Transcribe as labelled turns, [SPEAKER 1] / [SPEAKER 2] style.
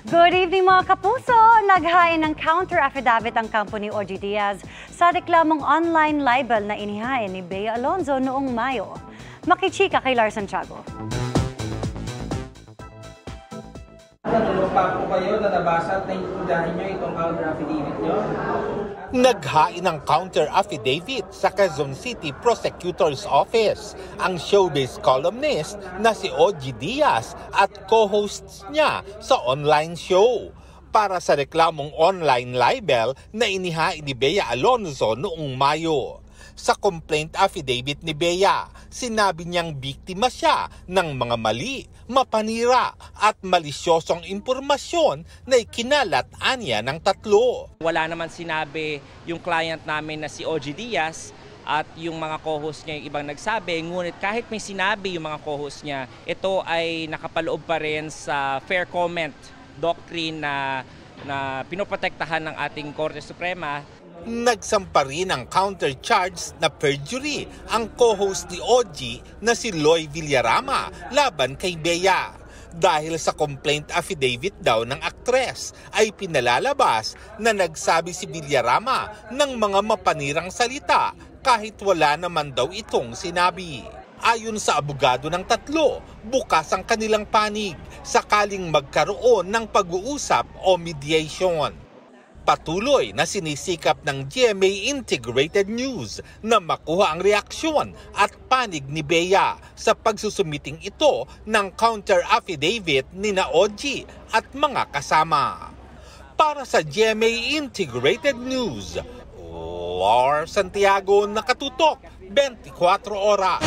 [SPEAKER 1] Good evening mga kapuso! Naghain ng counter affidavit ang company OG Diaz sa reklamong online libel na inihain ni Bea Alonzo noong Mayo. Makichika kay Lars Santiago.
[SPEAKER 2] Natulog pa po kayo na nabasa at naiintindihan nyo itong counter affidavit nyo?
[SPEAKER 3] Naghain ng counter affidavit sa Quezon City Prosecutor's Office ang showbiz columnist na si OG Diaz at co-hosts niya sa online show para sa reklamong online libel na inihain ni Bea Alonzo noong Mayo. Sa complaint affidavit ni Bea, sinabi niyang biktima siya ng mga mali, mapanira at malisyosong impormasyon na ikinalat anya ng tatlo.
[SPEAKER 4] Wala naman sinabi yung client namin na si OG Diaz at yung mga co-host niya yung ibang nagsabi. Ngunit kahit may sinabi yung mga co-host niya, ito ay nakapaloob pa rin sa fair comment doctrine na pinoprotektahan ng ating Korte Suprema.
[SPEAKER 3] Nagsampa rin ng counter-charge na perjury ang co-host ni OG na si Loy Villarama laban kay Bea. Dahil sa complaint affidavit daw ng aktres ay pinalalabas na nagsabi si Villarama ng mga mapanirang salita kahit wala naman daw itong sinabi. Ayon sa abogado ng tatlo, bukas ang kanilang panig sakaling magkaroon ng pag-uusap o mediation. Patuloy na sinisikap ng GMA Integrated News na makuha ang reaksyon at panig ni Bea sa pagsusumiting ito ng counter affidavit ni na OG at mga kasama. Para sa GMA Integrated News, Lars Santiago, nakatutok 24 oras.